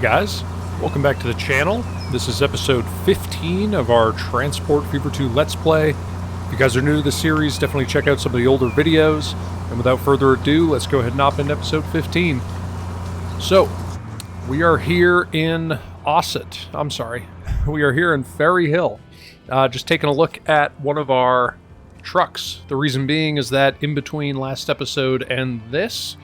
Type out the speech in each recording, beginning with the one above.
guys, welcome back to the channel. This is episode 15 of our Transport Fever 2 Let's Play. If you guys are new to the series, definitely check out some of the older videos. And without further ado, let's go ahead and hop into episode 15. So, we are here in we are here in Ferryhill. Just taking a look at one of our trucks. The reason being is that in between last episode and this,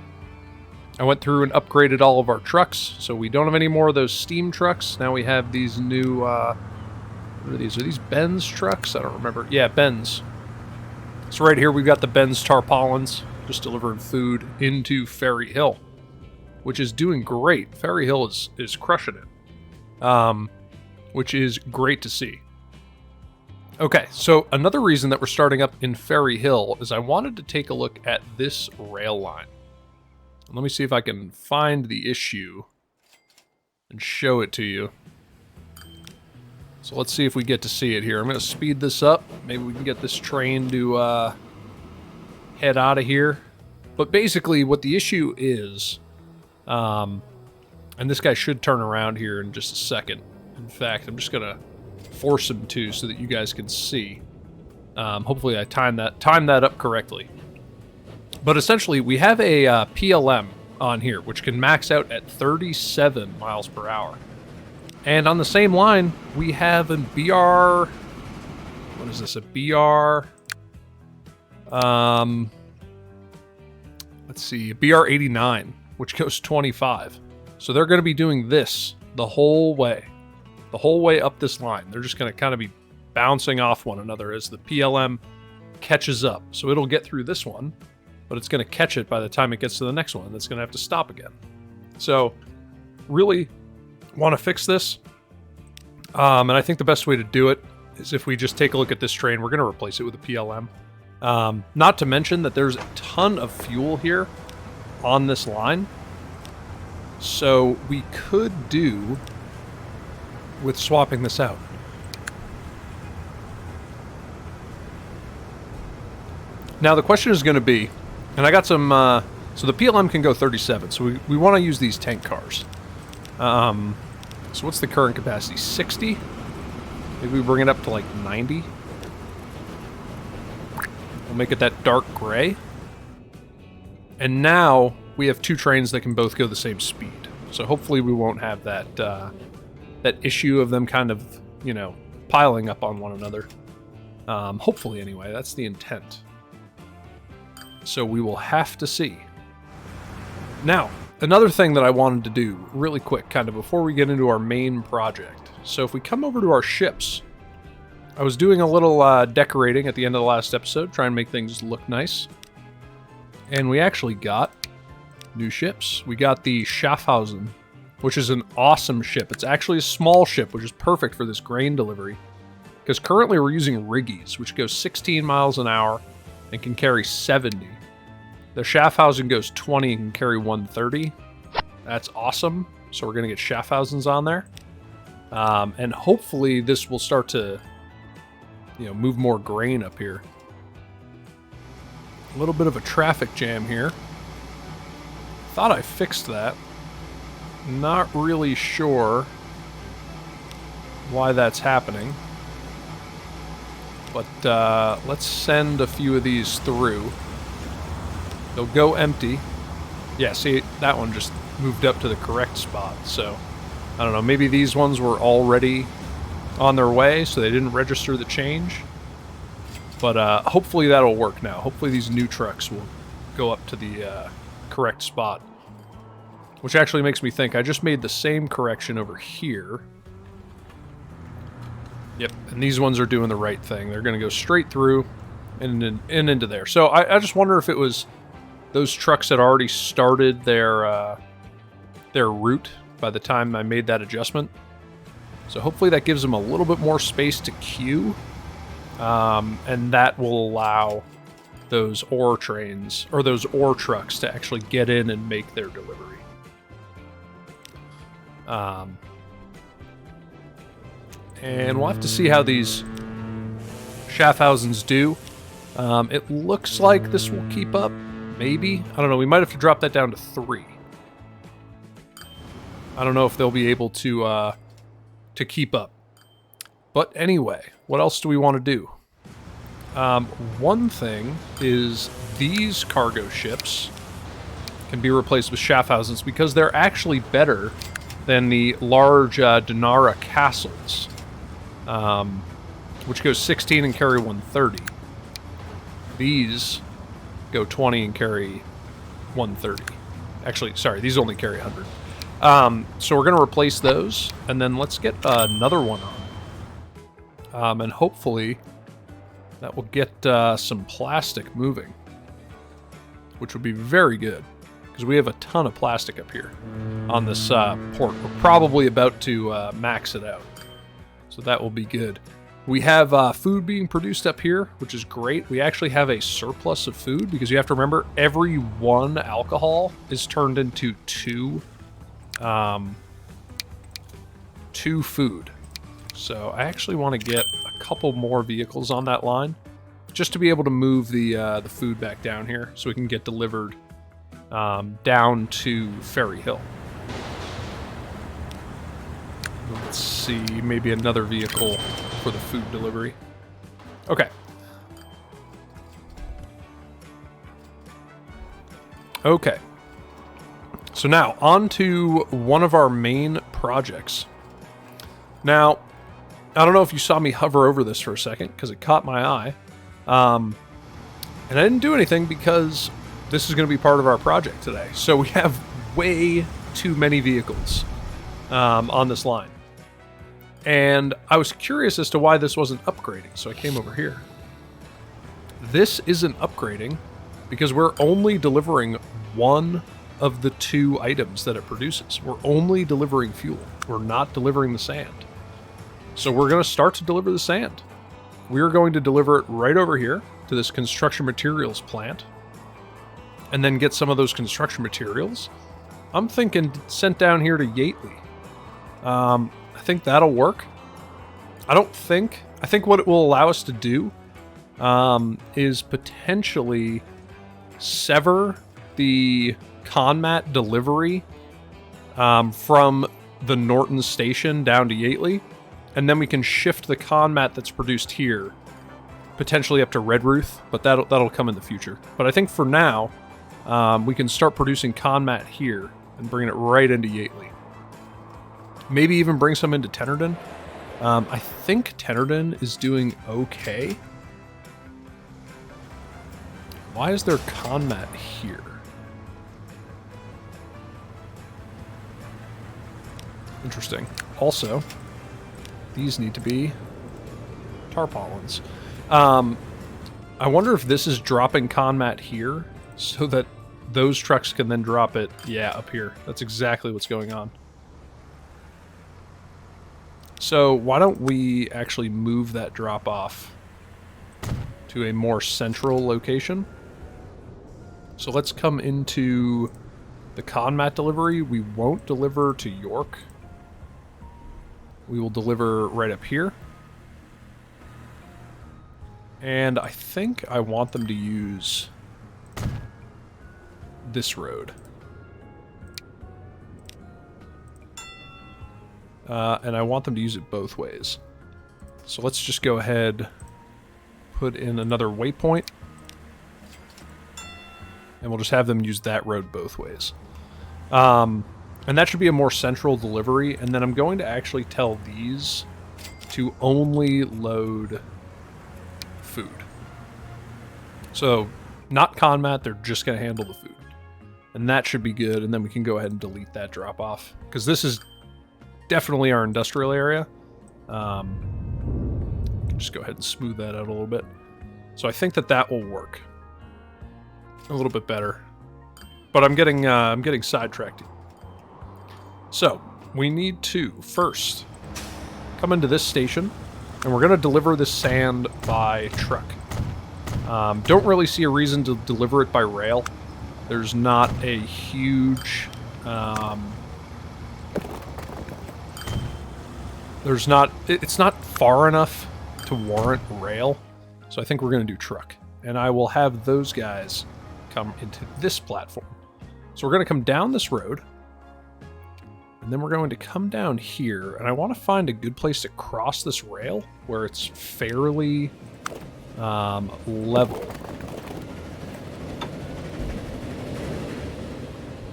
I went through and upgraded all of our trucks, so we don't have any more of those steam trucks. Now we have these new, what are these? Are these Benz trucks? I don't remember. Yeah, Benz. So right here we've got the Benz tarpaulins, just delivering food into Ferryhill, which is doing great. Ferryhill is crushing it, which is great to see. Okay, so another reason that we're starting up in Ferryhill is I wanted to take a look at this rail line. Let me see if I can find the issue and show it to you. So let's see if we get to see it here. I'm going to speed this up. Maybe we can get this train to head out of here. But basically what the issue is, and this guy should turn around here in just a second. In fact, I'm just going to force him to so that you guys can see. Hopefully I timed that up correctly. But essentially, we have a PLM on here, which can max out at 37 miles per hour. And on the same line, we have a BR... What is this? A BR... let's see, a BR89, which goes 25. So they're going to be doing this the whole way up this line. They're just going to kind of be bouncing off one another as the PLM catches up. So it'll get through this one, but it's going to catch it by the time it gets to the next one. That's going to have to stop again. So, really want to fix this. And I think the best way to do it is if we just take a look at this train. We're going to replace it with a PLM. Not to mention that there's a ton of fuel here on this line. So, we could do with swapping this out. Now, the question is going to be, and I got some, so the PLM can go 37, so we want to use these tank cars. So what's the current capacity? 60? Maybe we bring it up to like 90? We'll make it that dark gray. And now we have two trains that can both go the same speed. So hopefully we won't have that, that issue of them kind of, you know, piling up on one another. Hopefully anyway, that's the intent. So we will have to see. Now, another thing that I wanted to do really quick, kind of before we get into our main project. So if we come over to our ships, I was doing a little decorating at the end of the last episode, trying to make things look nice. And we actually got new ships. We got the Schaffhausen, which is an awesome ship. It's actually a small ship, which is perfect for this grain delivery. Because currently we're using Riggies, which goes 16 miles an hour and can carry 70. The Schaffhausen goes 20 and can carry 130. That's awesome. So we're going to get Schaffhausens on there. And hopefully this will start to, you know, move more grain up here. A little bit of a traffic jam here. Thought I fixed that. Not really sure why that's happening. But let's send a few of these through. They'll go empty. Yeah, see, that one just moved up to the correct spot. So, I don't know, maybe these ones were already on their way, so they didn't register the change. But hopefully that'll work now. Hopefully these new trucks will go up to the correct spot. Which actually makes me think I just made the same correction over here. Yep, and these ones are doing the right thing. They're going to go straight through and into there. So I just wonder if it was those trucks had already started their route by the time I made that adjustment. So hopefully that gives them a little bit more space to queue. And that will allow those ore trains, or those ore trucks, to actually get in and make their delivery. And we'll have to see how these Schaffhausens do. It looks like this will keep up. Maybe. I don't know. We might have to drop that down to 3. I don't know if they'll be able to keep up. But anyway, what else do we want to do? One thing is these cargo ships can be replaced with Schaffhausens because they're actually better than the large Dinara castles, which goes 16 and carry 130. These go 20 and carry 130. Actually, sorry, these only carry 100. So we're going to replace those, and then let's get another one on. And hopefully that will get some plastic moving, which would be very good, because we have a ton of plastic up here on this port. We're probably about to max it out, so that will be good. We have food being produced up here, which is great. We actually have a surplus of food, because you have to remember every one alcohol is turned into two food. So I actually want to get a couple more vehicles on that line, just to be able to move the food back down here, so we can get delivered down to Ferryhill. Let's see, maybe another vehicle for the food delivery. Okay. Okay. So now, on to one of our main projects. Now, I don't know if you saw me hover over this for a second, because it caught my eye. And I didn't do anything because this is going to be part of our project today. So we have way too many vehicles on this line. And I was curious as to why this wasn't upgrading, so I came over here. This isn't upgrading because we're only delivering one of the two items that it produces. We're only delivering fuel. We're not delivering the sand. So we're going to start to deliver the sand. We're going to deliver it right over here to this construction materials plant, and then get some of those construction materials. I'm thinking sent down here to Yateley. I think that'll work. I think what it will allow us to do is potentially sever the conmat delivery from the Norton station down to Yateley, and then we can shift the conmat that's produced here potentially up to Redruth, but that'll come in the future. But I think for now, we can start producing conmat here and bring it right into Yateley. Maybe even bring some into Tennerden. I think Tennerden is doing okay. Why is there conmat here? Interesting. Also, these need to be tarpaulins. I wonder if this is dropping conmat here so that those trucks can then drop it, yeah, up here. That's exactly what's going on. So why don't we actually move that drop off to a more central location? So let's come into the conmat delivery. We won't deliver to York. We will deliver right up here. And I think I want them to use this road. And I want them to use it both ways. So let's just go ahead, put in another waypoint, and we'll just have them use that road both ways. And that should be a more central delivery, and then I'm going to actually tell these to only load food. So, not conmat, they're just going to handle the food. And that should be good, and then we can go ahead and delete that drop-off. Because this is definitely our industrial area. Just go ahead and smooth that out a little bit. So I think that will work a little bit better. But I'm getting sidetracked. So we need to first come into this station, and we're going to deliver this sand by truck. Don't really see a reason to deliver it by rail. There's not a huge it's not far enough to warrant rail, so I think we're going to do truck. And I will have those guys come into this platform. So we're going to come down this road, And then we're going to come down here, and I want to find a good place to cross this rail where it's fairly level.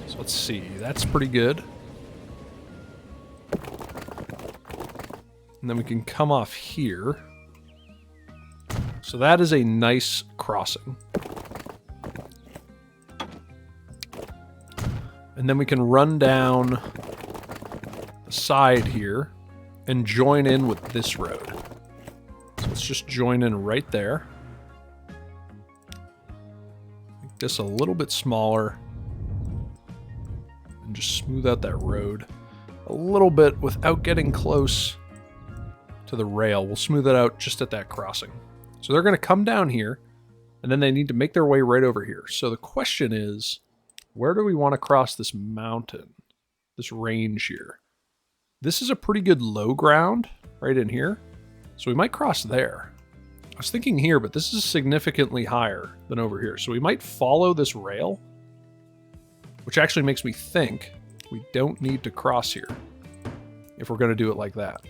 So let's see, that's pretty good. And then we can come off here. So that is a nice crossing. And then we can run down the side here and join in with this road. So let's just join in right there. Make this a little bit smaller. And just smooth out that road a little bit without getting close to the rail. We'll smooth it out just at that crossing. So they're going to come down here, and then they need to make their way right over here. So the question is, where do we want to cross this mountain, this range here? This is a pretty good low ground right in here, so we might cross there. I was thinking here, but this is significantly higher than over here. So we might follow this rail, which actually makes me think we don't need to cross here if we're going to do it like that.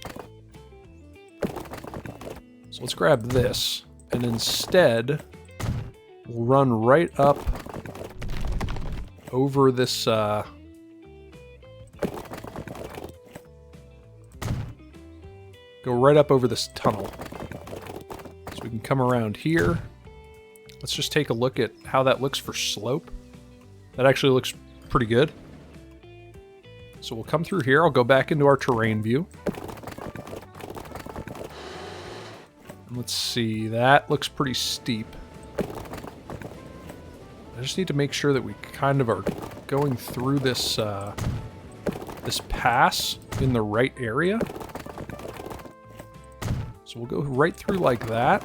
So let's grab this, and instead we'll run right up over this go right up over this tunnel. So we can come around here. Let's just take a look at how that looks for slope. That actually looks pretty good. So we'll come through here. I'll go back into our terrain view. And let's see, that looks pretty steep. I just need to make sure that we kind of are going through this this pass in the right area. So we'll go right through like that.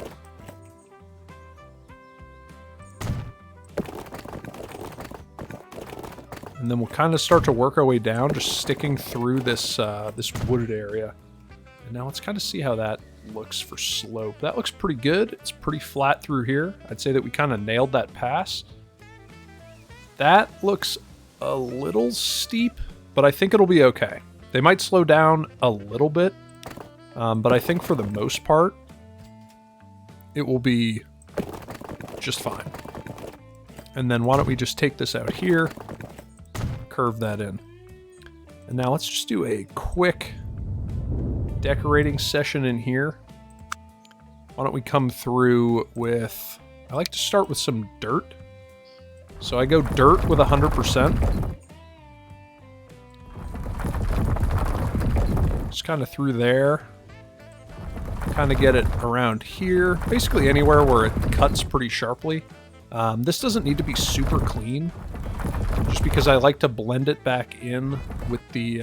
And then we'll kind of start to work our way down, just sticking through this this wooded area. And now let's kind of see how that looks for slope. That looks pretty good. It's pretty flat through here. I'd say that we kind of nailed that pass. That looks a little steep, but I think it'll be okay. They might slow down a little bit, but I think for the most part, it will be just fine. And then why don't we just take this out here, curve that in. And now let's just do a quick decorating session in here. Why don't we come through with, I like to start with some dirt. So I go dirt with 100%. Just kind of through there. Kind of get it around here. Basically anywhere where it cuts pretty sharply. This doesn't need to be super clean, just because I like to blend it back in with the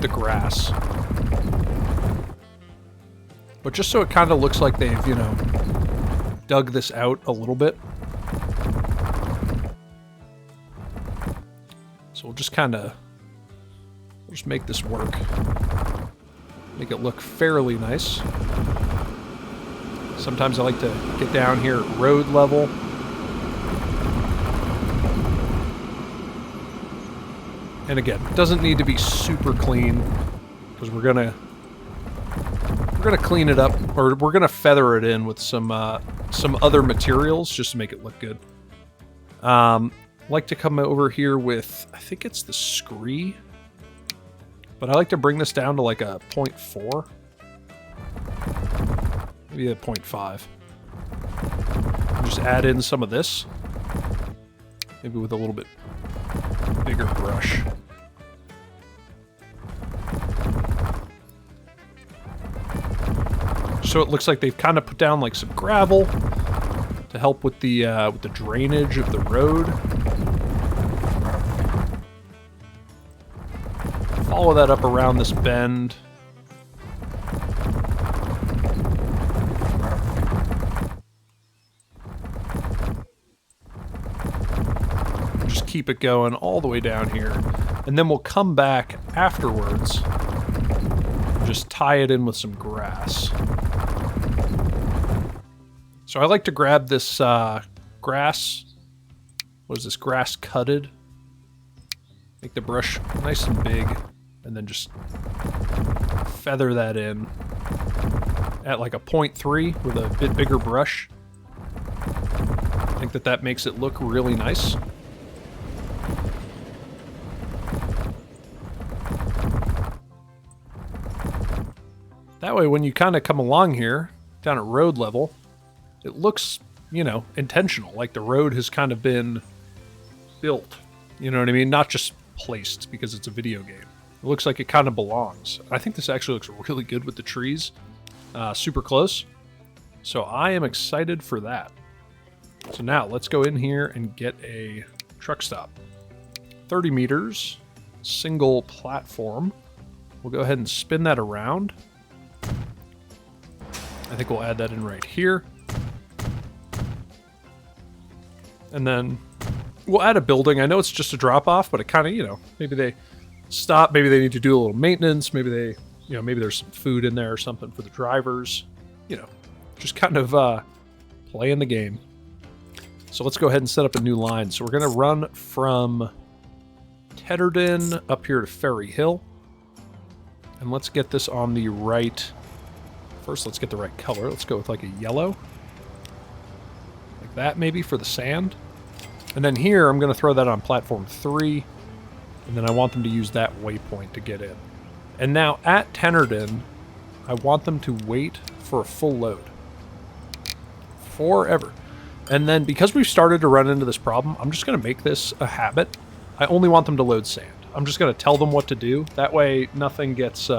grass. But just so it kind of looks like they've, you know, dug this out a little bit. So we'll just kind of, we'll just make this work. Make it look fairly nice. Sometimes I like to get down here at road level. And again, it doesn't need to be super clean, because we're gonna clean it up, or we're gonna feather it in with some other materials just to make it look good. Like to come over here with, I think it's the scree, but I like to bring this down to like a 0.4, maybe a 0.5. Just add in some of this, maybe with a little bit bigger brush. So it looks like they've kind of put down like some gravel to help with the drainage of the road. Follow that up around this bend. Just keep it going all the way down here. And then we'll come back afterwards and just tie it in with some grass. So I like to grab this grass. What is this? Grass cutted. Make the brush nice and big, and then just feather that in at like a 0.3 with a bit bigger brush. I think that makes it look really nice. That way, when you kind of come along here, down at road level, it looks, you know, intentional. Like the road has kind of been built. You know what I mean? Not just placed because it's a video game. It looks like it kind of belongs. I think this actually looks really good with the trees. Super close. So I am excited for that. So now let's go in here and get a truck stop. 30 meters, single platform. We'll go ahead and spin that around. I think we'll add that in right here. And then we'll add a building. I know it's just a drop-off, but it kind of, you know, maybe they stop. Maybe they need to do a little maintenance. Maybe they, you know, maybe there's some food in there or something for the drivers. You know, just kind of playing the game. So let's go ahead and set up a new line. So we're going to run from Tetterden up here to Ferryhill. And let's get this on the right. First, let's get the right color. Let's go with like a yellow. Like that, maybe, for the sand. And then here, I'm going to throw that on platform 3. And then I want them to use that waypoint to get in. And now, at Tetterden, I want them to wait for a full load. Forever. And then, because we've started to run into this problem, I'm just going to make this a habit. I only want them to load sand. I'm just going to tell them what to do. That way, nothing gets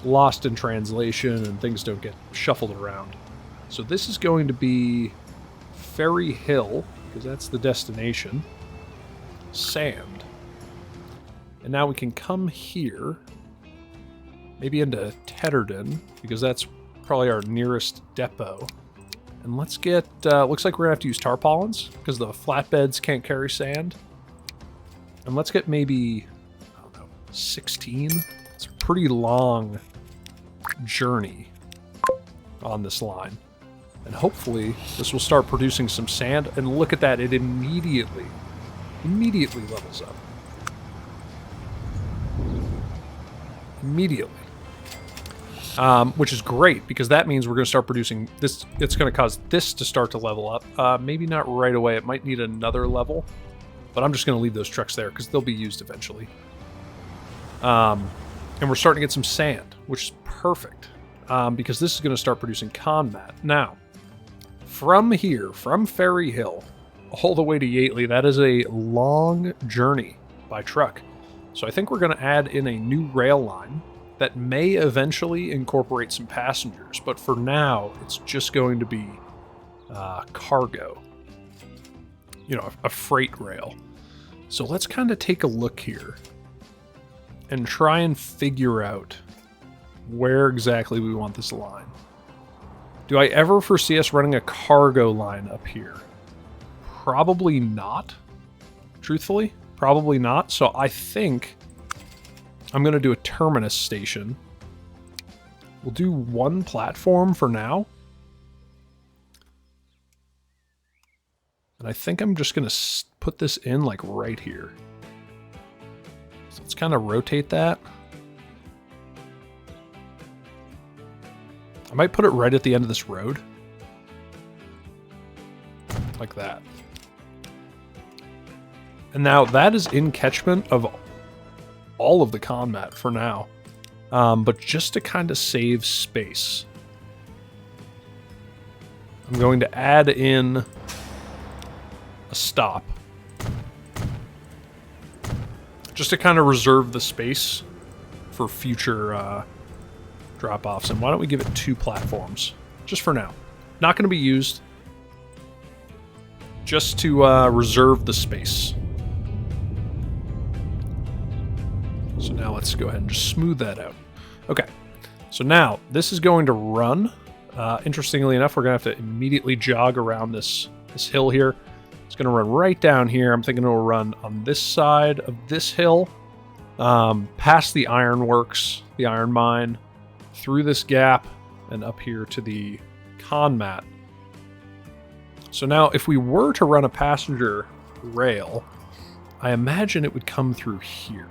lost in translation and things don't get shuffled around. So this is going to be Ferryhill, because that's the destination. Sand. And now we can come here, maybe into Tetterden, because that's probably our nearest depot. And let's get, looks like we're going to have to use tarpaulins, because the flatbeds can't carry sand. And let's get maybe, I don't know, 16? It's a pretty long journey on this line. And hopefully this will start producing some sand. And look at that, it immediately levels up. Immediately. Which is great, because that means we're going to start producing this. It's going to cause this to start to level up. Maybe not right away. It might need another level. But I'm just going to leave those trucks there, because they'll be used eventually. And we're starting to get some sand, which is perfect. Because this is going to start producing conmat. Now, from here, from Ferryhill, all the way to Yateley, that is a long journey by truck. So I think we're going to add in a new rail line that may eventually incorporate some passengers. But for now, it's just going to be cargo. You know, a freight rail. So let's kind of take a look here and try and figure out where exactly we want this line. Do I ever foresee us running a cargo line up here? Probably not. Truthfully, probably not. So I think I'm going to do a terminus station. We'll do one platform for now. And I think I'm just going to put this in like right here. So let's kind of rotate that. I might put it right at the end of this road. Like that. And now that is in catchment of all of the conmat for now. But just to kind of save space, I'm going to add in a stop. Just to kind of reserve the space for future drop-offs. And why don't we give it 2 platforms? Just for now. Not going to be used. Just to reserve the space. So now let's go ahead and just smooth that out. Okay. So now this is going to run. Interestingly enough, we're going to have to immediately jog around this hill here. It's going to run right down here. I'm thinking it'll run on this side of this hill, past the ironworks, the iron mine, through this gap, and up here to the conmat. So now, if we were to run a passenger rail, I imagine it would come through here.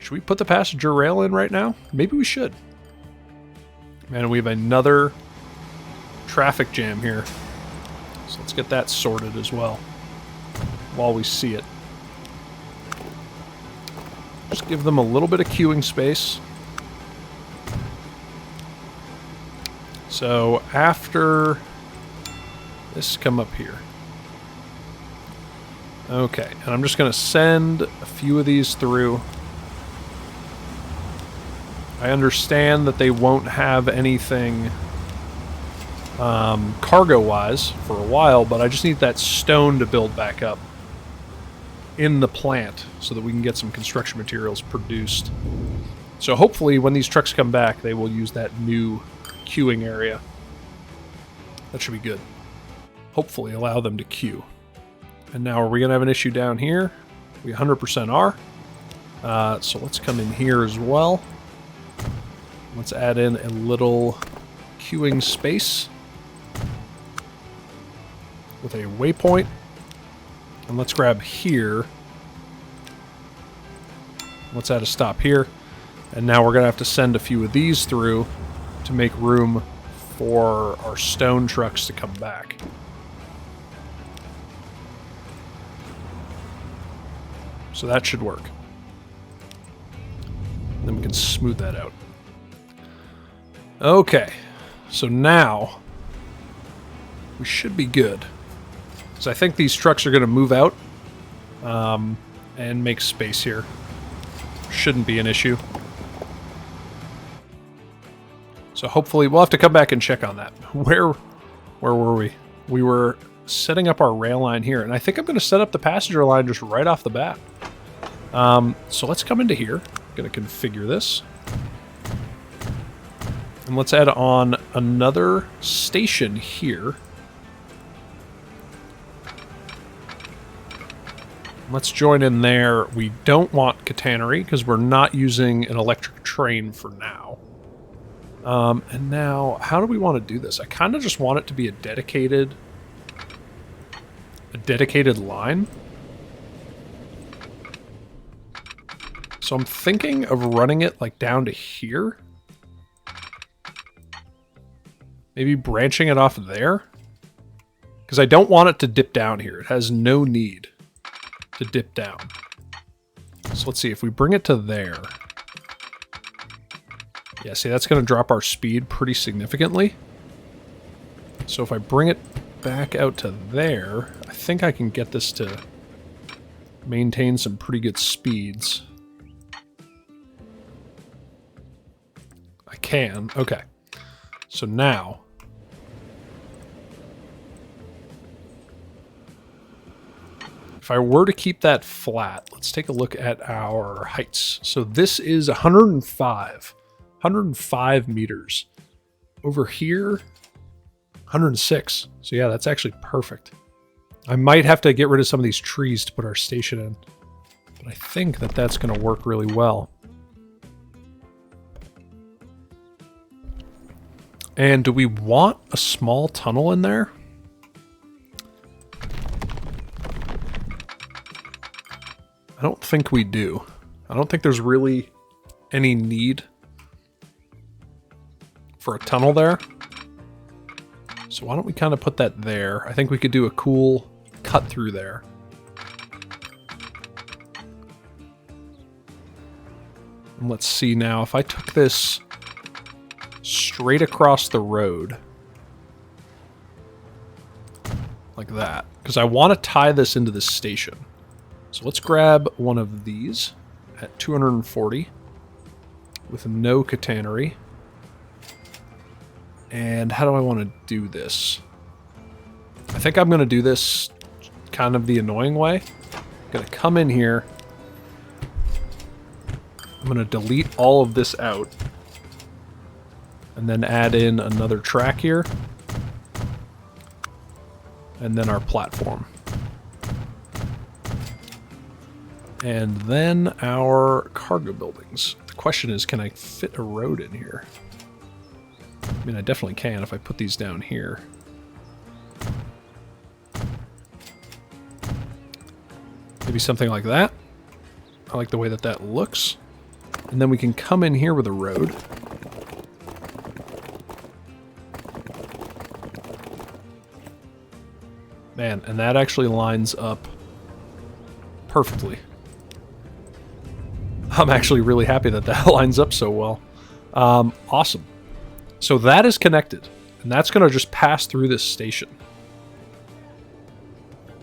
Should we put the passenger rail in right now? Maybe we should. Man, we have another traffic jam here. So let's get that sorted as well while we see it. Just give them a little bit of queuing space. So after this, come up here. Okay, and I'm just going to send a few of these through. I understand that they won't have anything cargo-wise for a while, but I just need that stone to build back up in the plant so that we can get some construction materials produced. So hopefully when these trucks come back, they will use that new queuing area. That should be good. Hopefully allow them to queue. And now are we going to have an issue down here? We 100% are. So let's come in here as well. Let's add in a little queuing space with a waypoint. And let's grab here. Let's add a stop here. And now we're going to have to send a few of these through to make room for our stone trucks to come back. So that should work. Then we can smooth that out. Okay, so now we should be good. So I think these trucks are going to move out and make space here. Shouldn't be an issue. So hopefully we'll have to come back and check on that. Where were we? We were setting up our rail line here, and I think I'm going to set up the passenger line just right off the bat. So let's come into here. I'm going to configure this. And let's add on another station here. Let's join in there. We don't want catenary because we're not using an electric train for now. And now, how do we want to do this? I kind of just want it to be a dedicated line. So I'm thinking of running it like down to here. Maybe branching it off there. Because I don't want it to dip down here. It has no need to dip down. So let's see, if we bring it to there. Yeah, see, that's going to drop our speed pretty significantly. So if I bring it back out to there, I think I can get this to maintain some pretty good speeds. I can. Okay. So now, if I were to keep that flat, let's take a look at our heights. So this is 105 meters. Over here, 106. So yeah, that's actually perfect. I might have to get rid of some of these trees to put our station in, but I think that that's going to work really well. And do we want a small tunnel in there? I don't think we do. I don't think there's really any need for a tunnel there. So why don't we kind of put that there? I think we could do a cool cut through there. And let's see now, if I took this straight across the road, like that, because I want to tie this into this station. So let's grab one of these at 240 with no catenary. And how do I want to do this? I think I'm going to do this kind of the annoying way. I'm going to come in here. I'm going to delete all of this out. And then add in another track here. And then our platform. And then our cargo buildings. The question is, can I fit a road in here? I mean, I definitely can if I put these down here. Maybe something like that. I like the way that that looks. And then we can come in here with a road. Man, and that actually lines up perfectly. I'm actually really happy that that lines up so well. Awesome. So that is connected, and that's going to just pass through this station.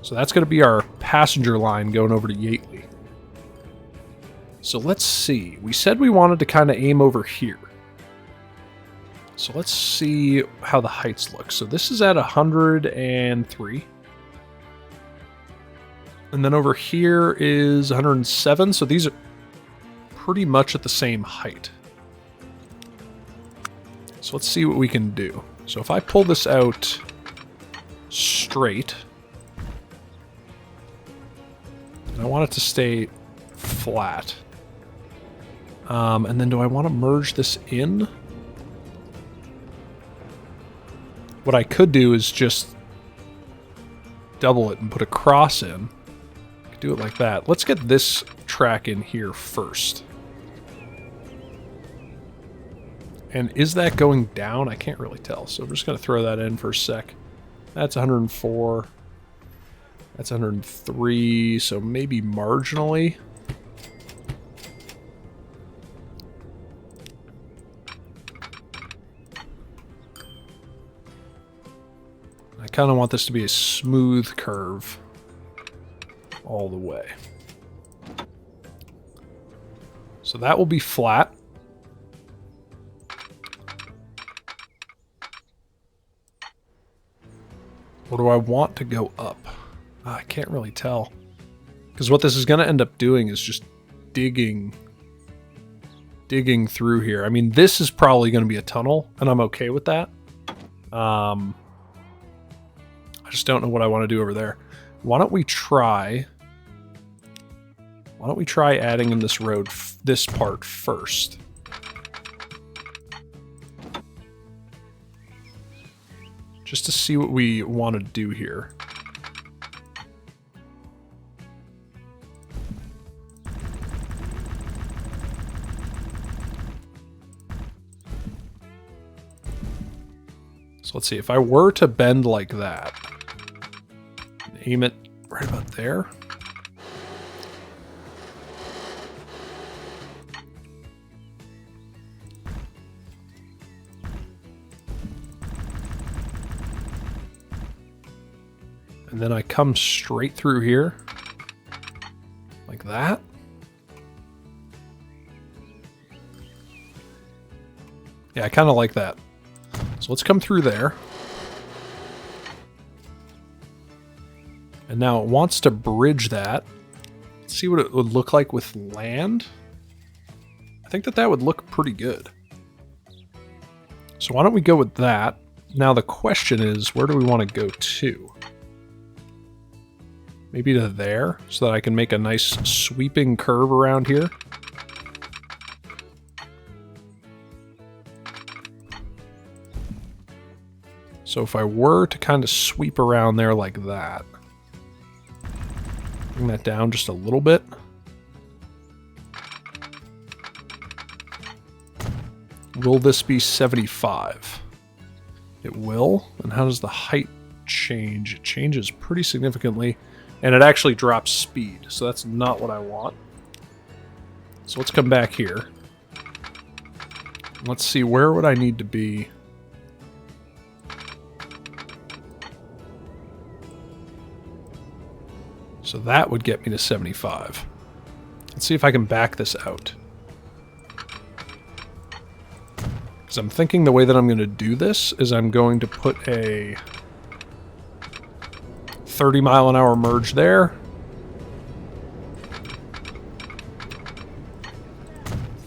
So that's going to be our passenger line going over to Yateley. So let's see. We said we wanted to kind of aim over here. So let's see how the heights look. So this is at 103. And then over here is 107. So these are pretty much at the same height. So let's see what we can do. So if I pull this out straight, and I want it to stay flat. And then do I want to merge this in? What I could do is just double it and put a cross in. I could do it like that. Let's get this track in here first. And is that going down? I can't really tell. So I'm just going to throw that in for a sec. That's 104. That's 103. So maybe marginally. I kind of want this to be a smooth curve all the way. So that will be flat. Or do I want to go up? I can't really tell. Because what this is going to end up doing is just digging through here. I mean, this is probably going to be a tunnel, and I'm okay with that. I just don't know what I want to do over there. Why don't we try adding in this road, this part first? Just to see what we want to do here. So let's see, if I were to bend like that, aim it right about there. And then I come straight through here, like that. Yeah, I kind of like that. So let's come through there. And now it wants to bridge that. Let's see what it would look like with land. I think that would look pretty good. So why don't we go with that? Now the question is, where do we want to go to? Maybe to there, so that I can make a nice sweeping curve around here. So if I were to kind of sweep around there like that, bring that down just a little bit. Will this be 75? It will. And how does the height change? It changes pretty significantly. And it actually drops speed, so that's not what I want. So let's come back here. Let's see, where would I need to be? So that would get me to 75. Let's see if I can back this out. Because I'm thinking the way that I'm going to do this is I'm going to put a 30-mile-an-hour merge there.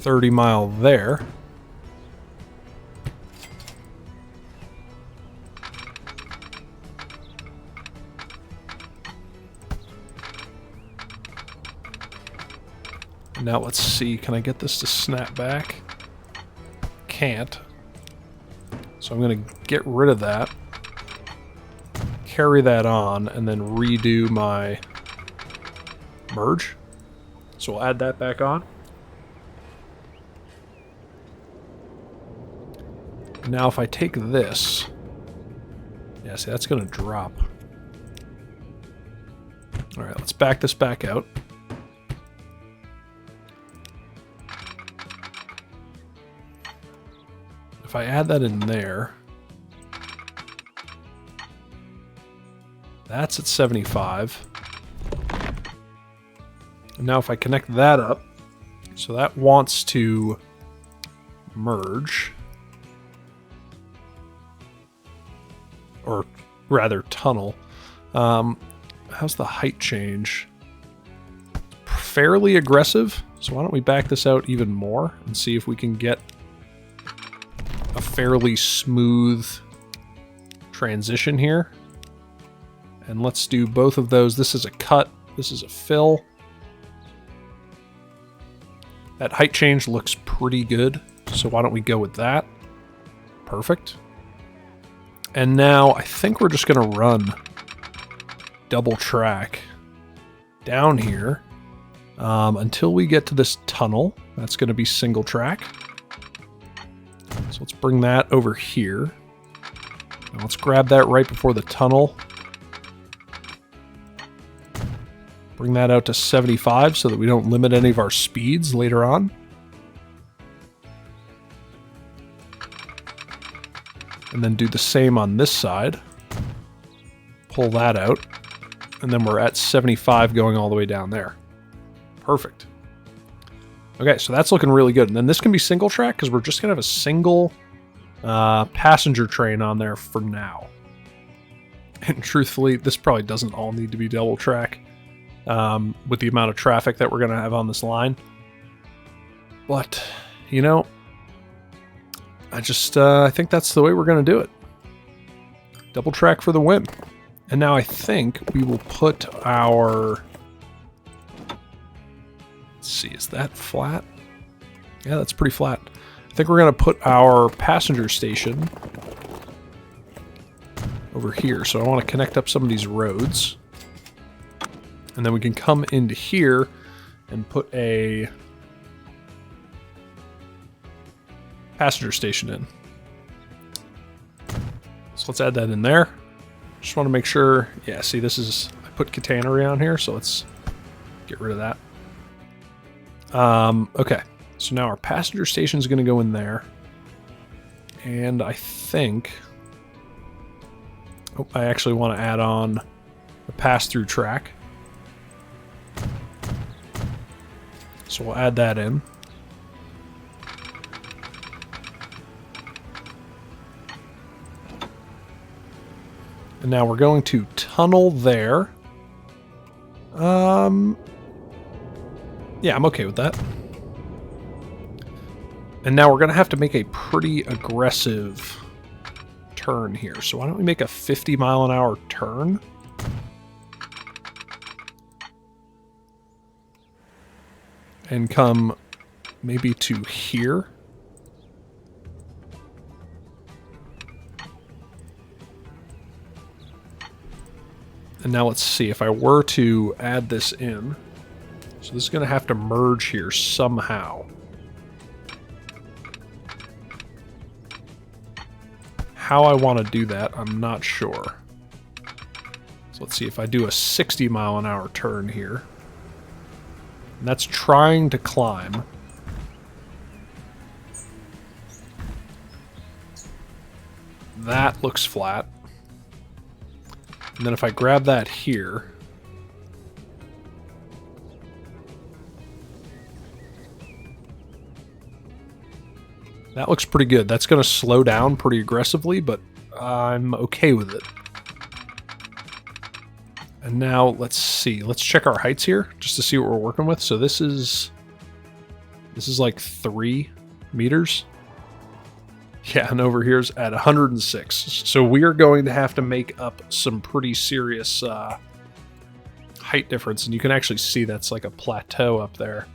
30-mile there. And now let's see, can I get this to snap back? Can't. So I'm going to get rid of that. Carry that on, and then redo my merge. So we'll add that back on. Now if I take this, yeah, see, that's going to drop. All right, let's back this back out. If I add that in there, that's at 75. And now if I connect that up, so that wants to merge, or rather tunnel. How's the height change? Fairly aggressive, so why don't we back this out even more and see if we can get a fairly smooth transition here. And let's do both of those. This is a cut, this is a fill. That height change looks pretty good, so why don't we go with that? Perfect. And now I think we're just going to run double track down here until we get to this tunnel. That's going to be single track. So let's bring that over here. And let's grab that right before the tunnel. Bring that out to 75 so that we don't limit any of our speeds later on. And then do the same on this side. Pull that out. And then we're at 75 going all the way down there. Perfect. Okay, so that's looking really good. And then this can be single track because we're just going to have a single passenger train on there for now. And truthfully, this probably doesn't all need to be double track with the amount of traffic that we're going to have on this line. But, you know, I think that's the way we're going to do it. Double track for the win. And now I think we will put our... Let's see, is that flat? Yeah, that's pretty flat. I think we're going to put our passenger station over here. So I want to connect up some of these roads. And then we can come into here and put a passenger station in. So let's add that in there. Just want to make sure, yeah, see this is, I put Katana on here, so let's get rid of that. Okay, so now our passenger station is going to go in there. And I think, oh, I actually want to add on a pass-through track. So we'll add that in. And now we're going to tunnel there. Yeah, I'm okay with that. And now we're going to have to make a pretty aggressive turn here. So why don't we make a 50-mile-an-hour turn? And come maybe to here. And now let's see, if I were to add this in, so this is going to have to merge here somehow. How I want to do that, I'm not sure. So let's see, if I do a 60-mile-an-hour turn here, and that's trying to climb. That looks flat. And then if I grab that here, that looks pretty good. That's going to slow down pretty aggressively, but I'm okay with it. And now let's see. Let's check our heights here just to see what we're working with. So this is like 3 meters. Yeah, and over here's at 106. So we are going to have to make up some pretty serious height difference. And you can actually see that's like a plateau up there.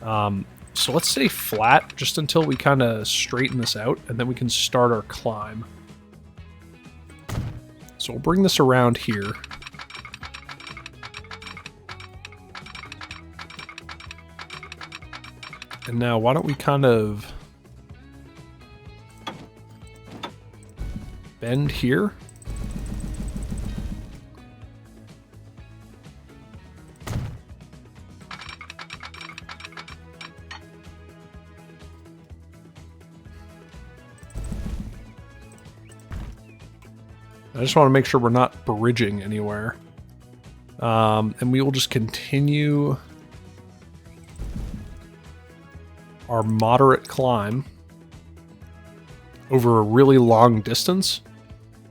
So let's say flat just until we kind of straighten this out. And then we can start our climb. So we'll bring this around here. And now why don't we kind of bend here? I just want to make sure we're not bridging anywhere. And we will just continue our moderate climb over a really long distance.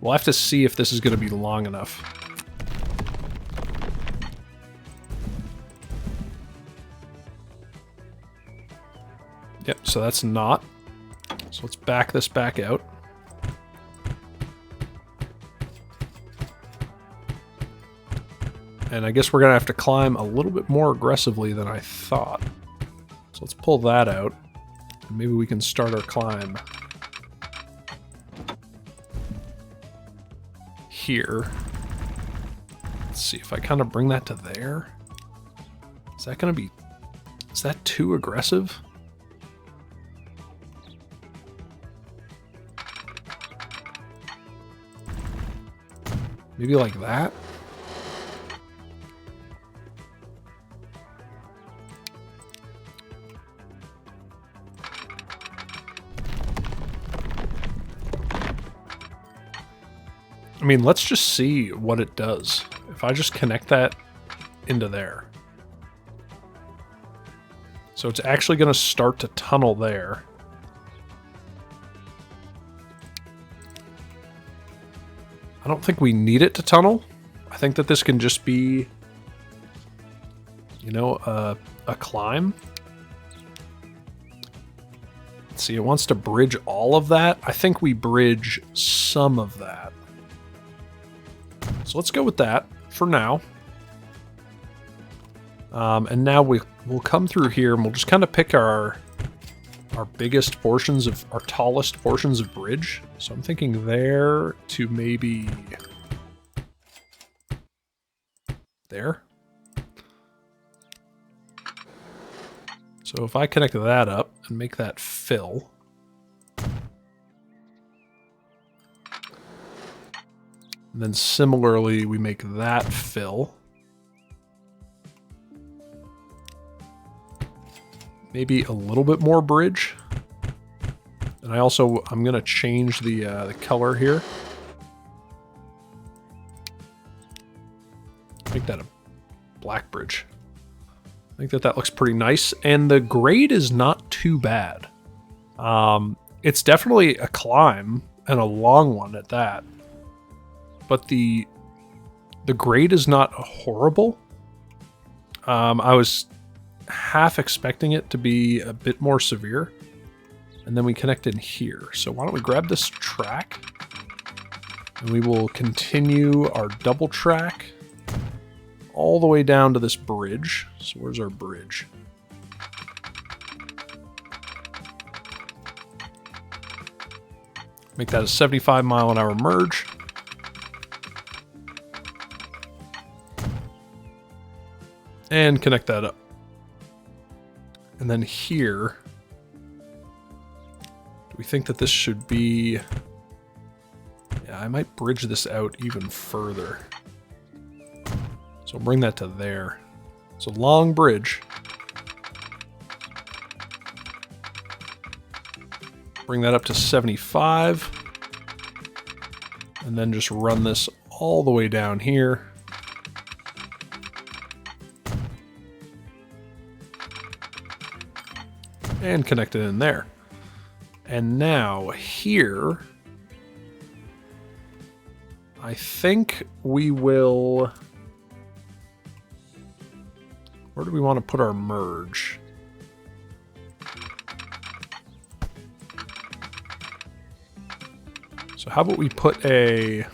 We'll have to see if this is going to be long enough. Yep, so that's not. So let's back this back out. And I guess we're going to have to climb a little bit more aggressively than I thought. So let's pull that out. And maybe we can start our climb here. Let's see if I kind of bring that to there. Is that going to be... Is that too aggressive? Maybe like that? I mean, let's just see what it does. If I just connect that into there. So it's actually going to start to tunnel there. I don't think we need it to tunnel. I think that this can just be, you know, a climb. Let's see, it wants to bridge all of that. I think we bridge some of that. So let's go with that for now. And now we'll come through here and we'll just kind of pick our biggest portions of, our tallest portions of bridge. So I'm thinking there to maybe there. So if I connect that up and make that fill. And then similarly, we make that fill. Maybe a little bit more bridge. And I'm going to change the color here. Make that a black bridge. I think that looks pretty nice. And the grade is not too bad. It's definitely a climb and a long one at that. But the grade is not horrible. I was half expecting it to be a bit more severe. And then we connect in here. So why don't we grab this track. And we will continue our double track all the way down to this bridge. So where's our bridge? Make that a 75-mile-an-hour merge. And connect that up. And then here, do we think that this should be... Yeah, I might bridge this out even further. So bring that to there. It's a long bridge. Bring that up to 75. And then just run this all the way down here. And connect it in there. And now here, I think we will... Where do we want to put our merge? So how about we put a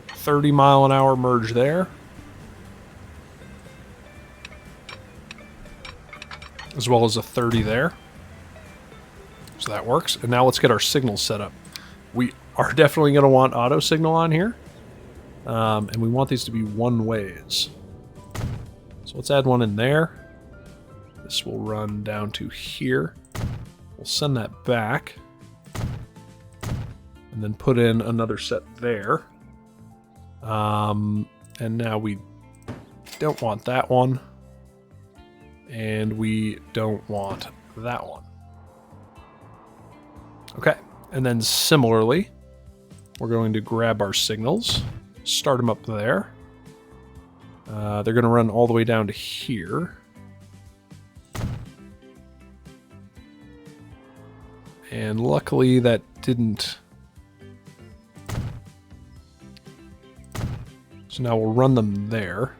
30-mile-an-hour merge there? As well as a 30 there. So that works. And now let's get our signals set up. We are definitely going to want auto signal on here. And we want these to be one ways. So let's add one in there. This will run down to here. We'll send that back. And then put in another set there. And now we don't want that one. And we don't want that one. Okay. And then similarly, we're going to grab our signals, start them up there. They're going to run all the way down to here. And luckily that didn't. So now we'll run them there.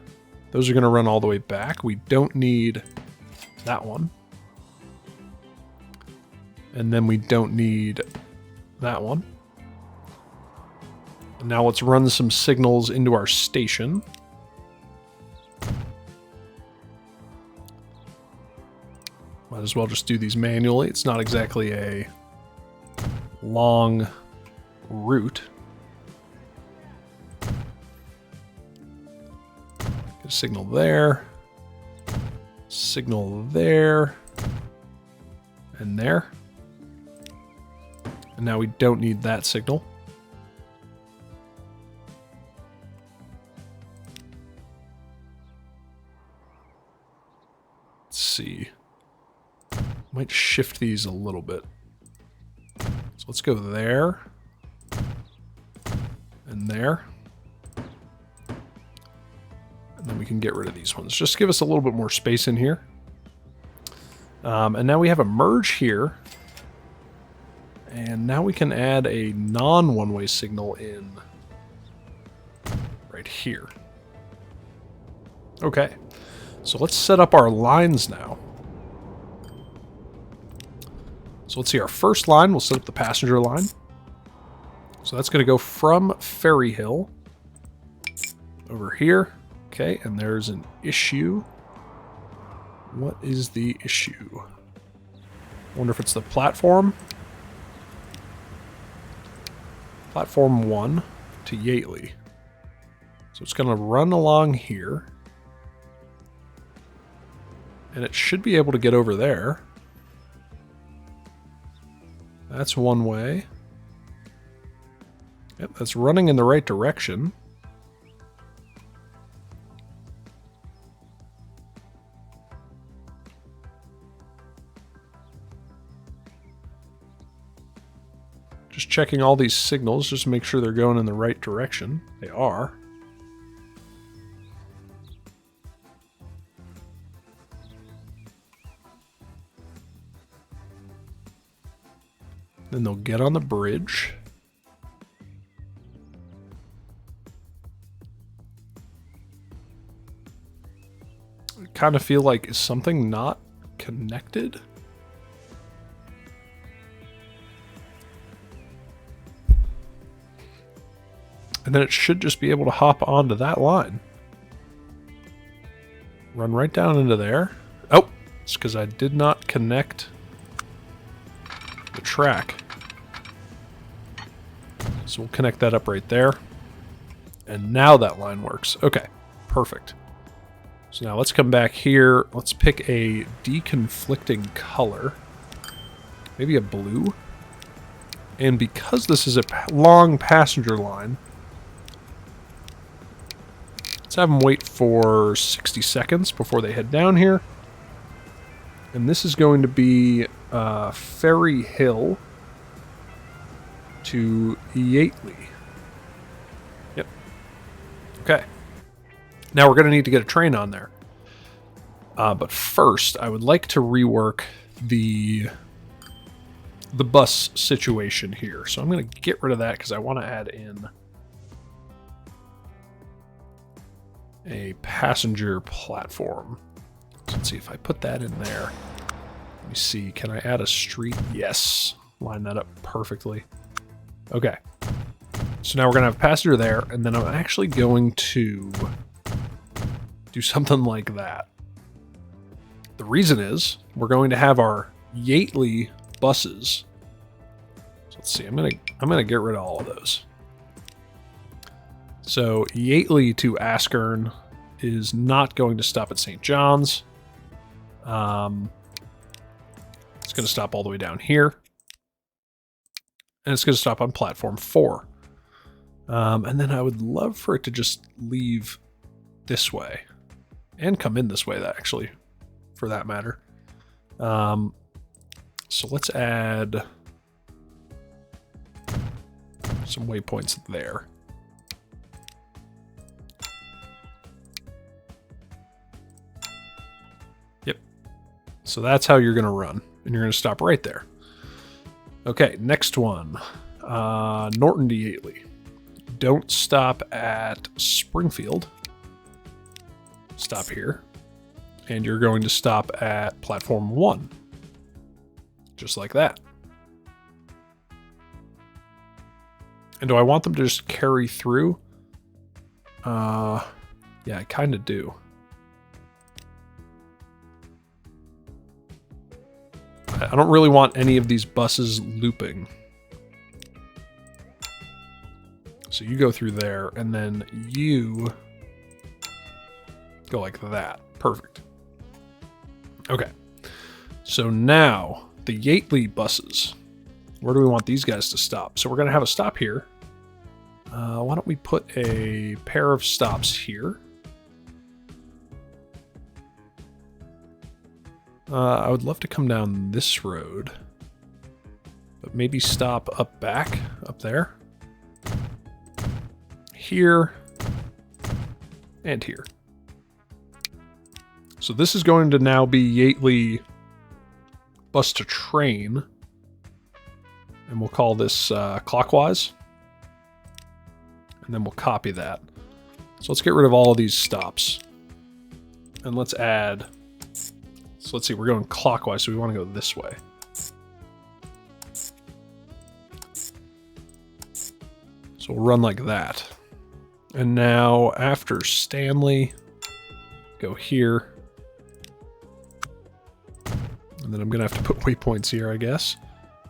Those are going to run all the way back. We don't need that one. And then we don't need that one. And now let's run some signals into our station. Might as well just do these manually. It's not exactly a long route. Get a signal there. Signal there. And there. And now we don't need that signal. Let's see. Might shift these a little bit. So let's go there. And there. And then we can get rid of these ones. Just give us a little bit more space in here. And now we have a merge here. And now we can add a non-one-way signal in right here. Okay. So let's set up our lines now. So let's see, our first line, we'll set up the passenger line. So that's going to go from Ferryhill over here. Okay, and there's an issue. What is the issue? I wonder if it's the platform. Platform 1 to Yateley. So it's going to run along here. And it should be able to get over there. That's one way. Yep, that's running in the right direction. Just checking all these signals, just to make sure they're going in the right direction. They are. Then they'll get on the bridge. I kind of feel like, is something not connected? And then it should just be able to hop onto that line. Run right down into there. Oh, it's because I did not connect the track. So we'll connect that up right there. And now that line works. Okay, perfect. So now let's come back here. Let's pick a deconflicting color. Maybe a blue. And because this is a long passenger line, let's have them wait for 60 seconds before they head down here. And this is going to be Ferryhill to Yateley. Yep. Okay. Now we're going to need to get a train on there. But first, I would like to rework the bus situation here. So I'm going to get rid of that because I want to add in a passenger platform. So let's see if I put that in there. Let me see. Can I add a street? Yes. Line that up perfectly. Okay. So now we're going to have a passenger there, and then I'm actually going to do something like that. The reason is we're going to have our Yateley buses. So let's see. I'm gonna get rid of all of those. So Yateley to Askern is not going to stop at St. John's. It's going to stop all the way down here. And it's going to stop on platform 4. And then I would love for it to just leave this way. And come in this way, actually, for that matter. So let's add some waypoints there. Yep. So that's how you're going to run. And you're going to stop right there. Okay, next one. Norton to Yateley. Don't stop at Springfield. Stop here. And you're going to stop at platform 1. Just like that. And do I want them to just carry through? Yeah, I kind of do. I don't really want any of these buses looping. So you go through there, and then you go like that. Perfect. Okay. So now, the Yateley buses. Where do we want these guys to stop? So we're going to have a stop here. Why don't we put a pair of stops here? I would love to come down this road. But maybe stop up back, up there. Here. And here. So this is going to now be Yateley bus to train. And we'll call this clockwise. And then we'll copy that. So let's get rid of all of these stops. And let's add... So let's see, we're going clockwise, so we want to go this way. So we'll run like that. And now after Stanley, go here. And then I'm going to have to put waypoints here, I guess.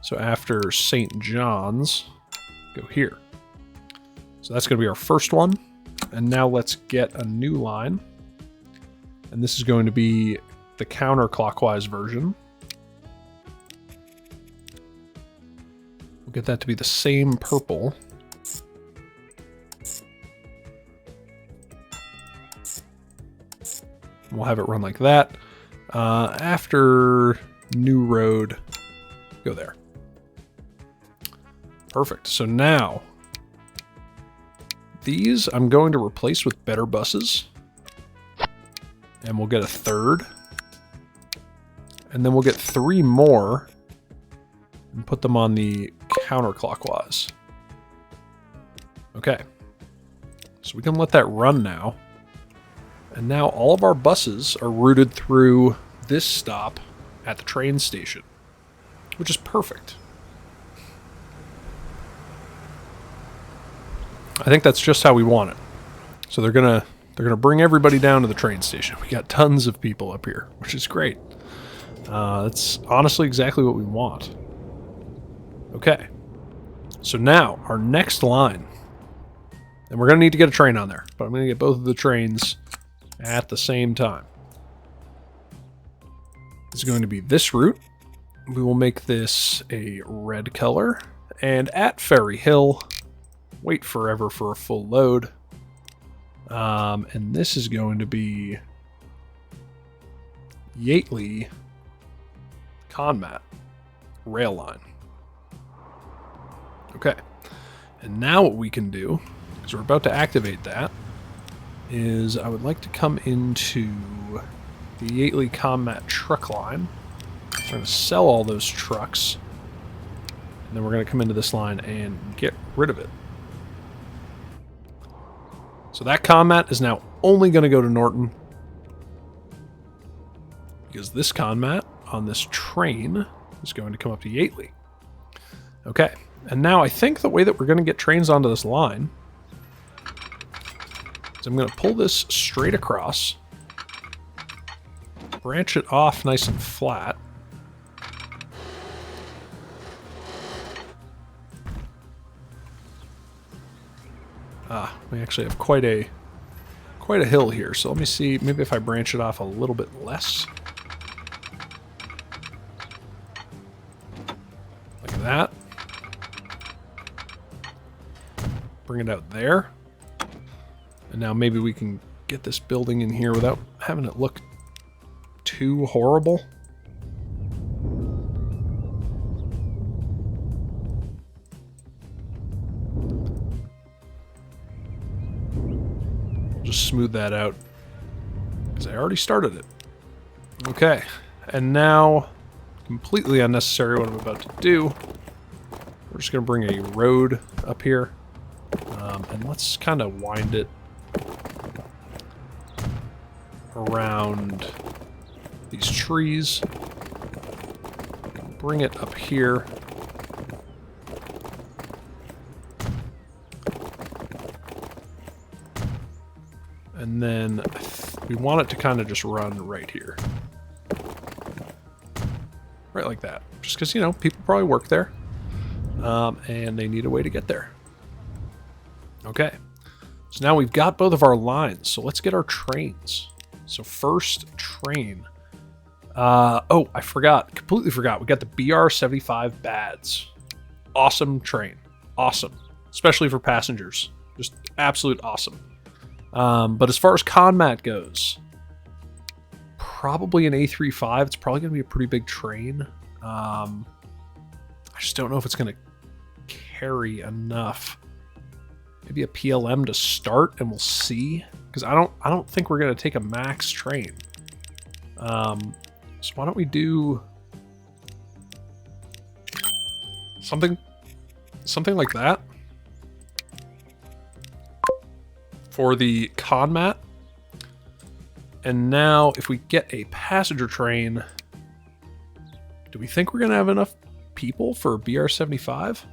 So after St. John's, go here. So that's going to be our first one. And now let's get a new line. And this is going to be the counterclockwise version. We'll get that to be the same purple. We'll have it run like that. After New Road, go there. Perfect. So now, these I'm going to replace with better buses. And we'll get a third. And then we'll get 3 more and put them on the counterclockwise. Okay. So we can let that run now. And now all of our buses are routed through this stop at the train station, which is perfect. I think that's just how we want it. So they're gonna bring everybody down to the train station. We got tons of people up here, which is great. That's honestly exactly what we want. Okay. So now, our next line. And we're going to need to get a train on there. But I'm going to get both of the trains at the same time. It's going to be this route. We will make this a red color. And at Ferryhill, wait forever for a full load. And this is going to be Yateley conmat rail line. Okay. And now what we can do, because we're about to activate that, is I would like to come into the Yateley conmat truck line. We're going to sell all those trucks. And then we're going to come into this line and get rid of it. So that conmat is now only going to go to Norton. Because this conmat on this train is going to come up to Yateley. Okay, and now I think the way that we're going to get trains onto this line is I'm going to pull this straight across, branch it off nice and flat, we actually have quite a hill here, so let me see, maybe if I branch it off a little bit less. that. Bring it out there. And now maybe we can get this building in here without having it look too horrible. Just smooth that out because I already started it. Okay, and now, completely unnecessary what I'm about to do, we're just going to bring a road up here, and let's kind of wind it around these trees. Bring it up here. And then we want it to kind of just run right here. Right like that. Just because, you know, people probably work there. And they need a way to get there. Okay. So now we've got both of our lines. So let's get our trains. So first train. Oh, I forgot. Completely forgot. We got the BR-75 Bads. Awesome train. Awesome. Especially for passengers. Just absolute awesome. But as far as conmat goes, probably an A35. It's probably going to be a pretty big train. I just don't know if it's going to carry enough. Maybe a PLM to start, and we'll see. Because I don't think we're going to take a max train. So why don't we do something like that for the conmat. And now if we get a passenger train, do we think we're going to have enough people for BR-75?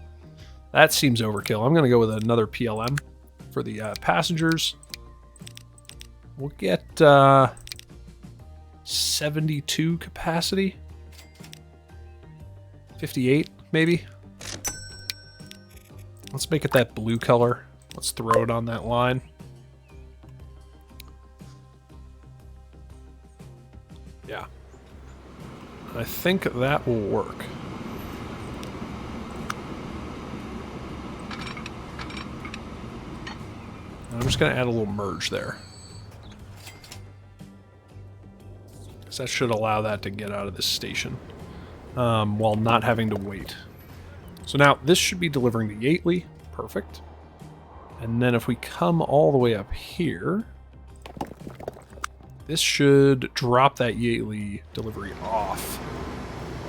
That seems overkill. I'm going to go with another PLM for the passengers. We'll get 72 capacity. 58, maybe. Let's make it that blue color. Let's throw it on that line. Yeah. I think that will work. I'm just going to add a little merge there. So that should allow that to get out of this station while not having to wait. So now this should be delivering to Yateley. Perfect. And then if we come all the way up here, this should drop that Yateley delivery off.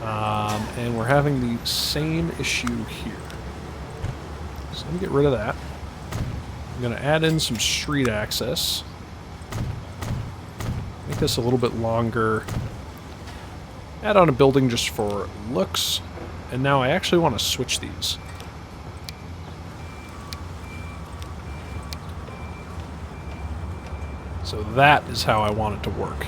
And we're having the same issue here. So let me get rid of that. I'm going to add in some street access. Make this a little bit longer. Add on a building just for looks. And now I actually want to switch these. So that is how I want it to work.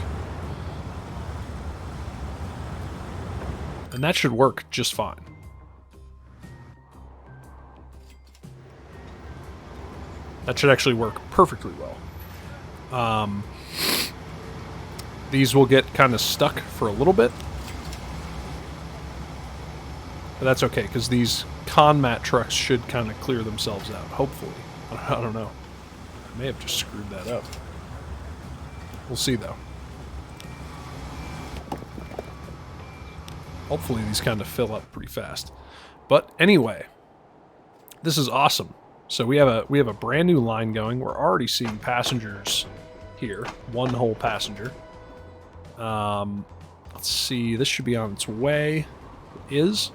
And that should work just fine. That should actually work perfectly well. These will get kind of stuck for a little bit. But that's okay, because these conmat trucks should kind of clear themselves out, hopefully. I don't know. I may have just screwed that up. We'll see, though. Hopefully these kind of fill up pretty fast. But anyway, this is awesome. So we have a brand new line going. We're already seeing passengers here. One whole passenger. Let's see. This should be on its way. It is.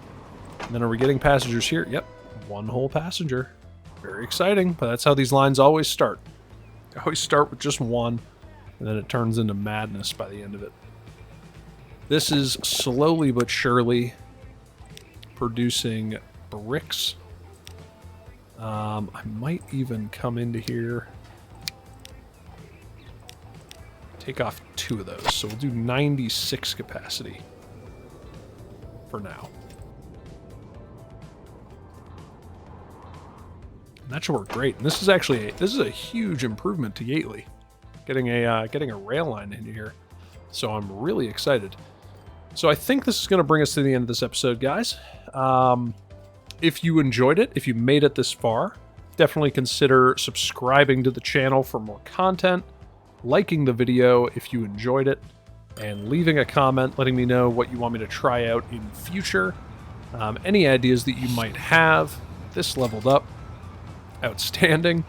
And then are we getting passengers here? Yep. One whole passenger. Very exciting. But that's how these lines always start. They always start with just one. And then it turns into madness by the end of it. This is slowly but surely producing bricks. I might even come into here, take off 2 of those. So we'll do 96 capacity for now. And that should work great. And this is actually this is a huge improvement to Yateley, getting a rail line in here. So I'm really excited. So I think this is going to bring us to the end of this episode, guys. If you enjoyed it, if you made it this far, definitely consider subscribing to the channel for more content, liking the video if you enjoyed it, and leaving a comment letting me know what you want me to try out in future. Any ideas that you might have. This leveled up. Outstanding.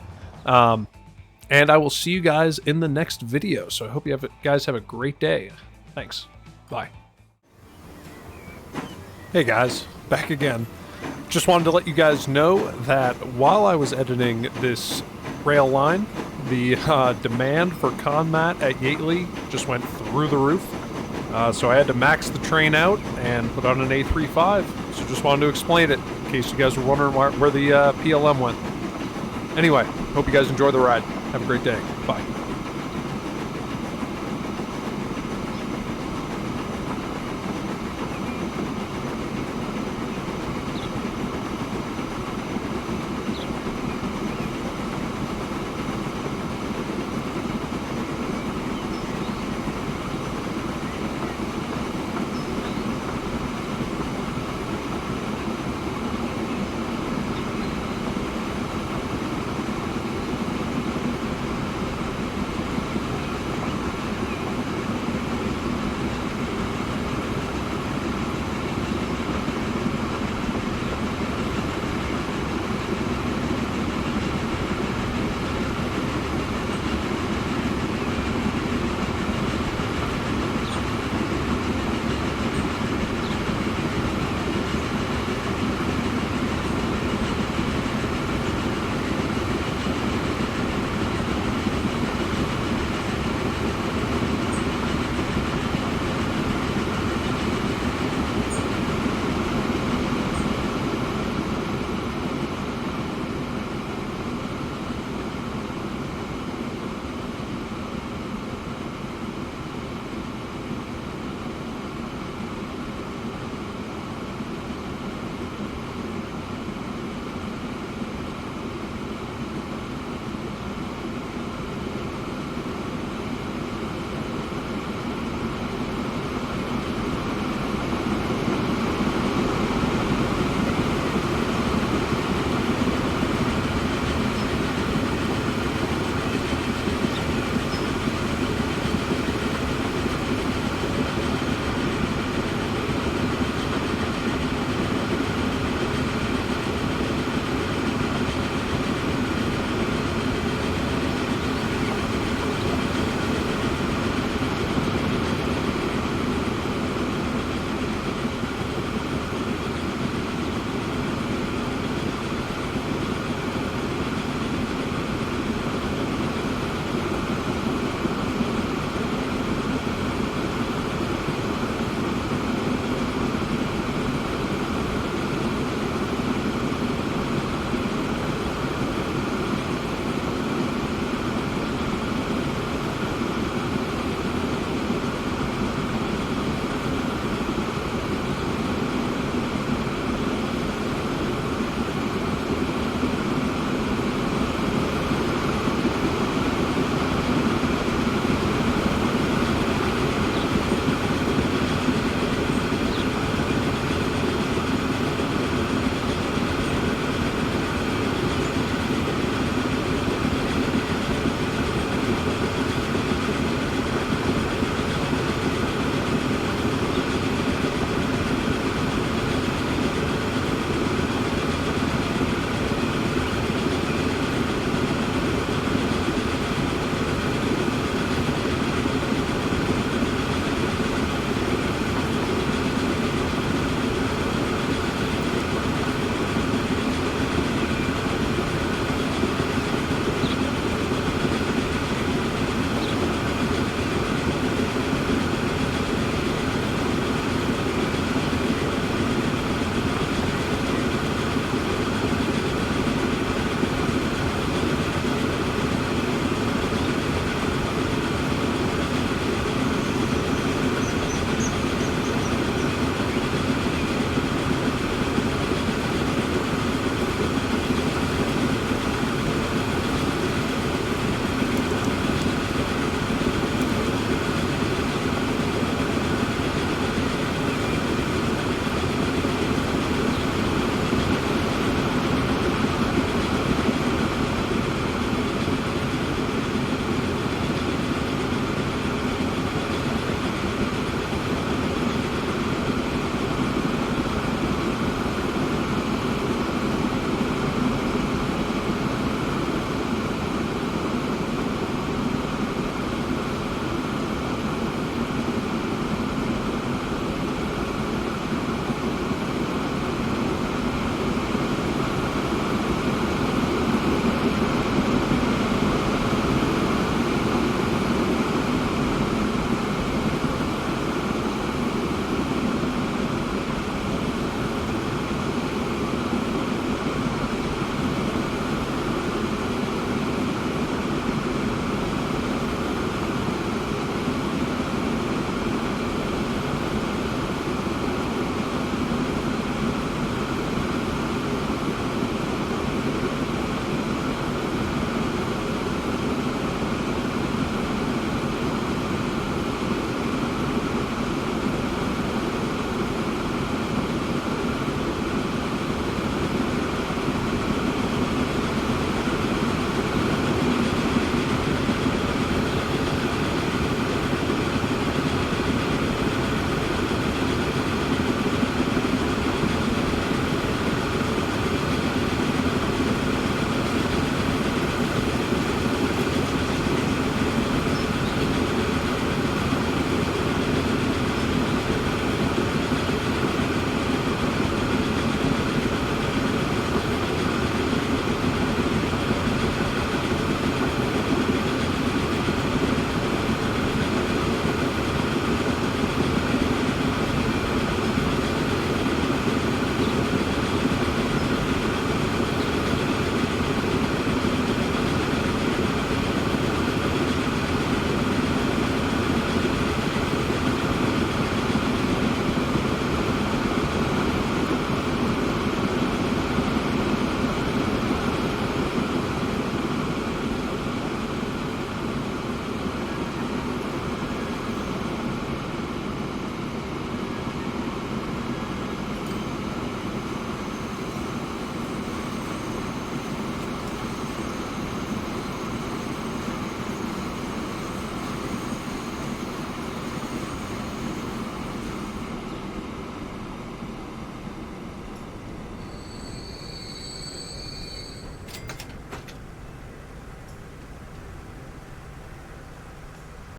And I will see you guys in the next video. So I hope you guys have a great day. Thanks. Bye. Hey guys, back again. Just wanted to let you guys know that while I was editing this rail line, the demand for conmat at Yateley just went through the roof. So I had to max the train out and put on an A35. So just wanted to explain it in case you guys were wondering where the PLM went. Anyway, hope you guys enjoy the ride. Have a great day. Bye.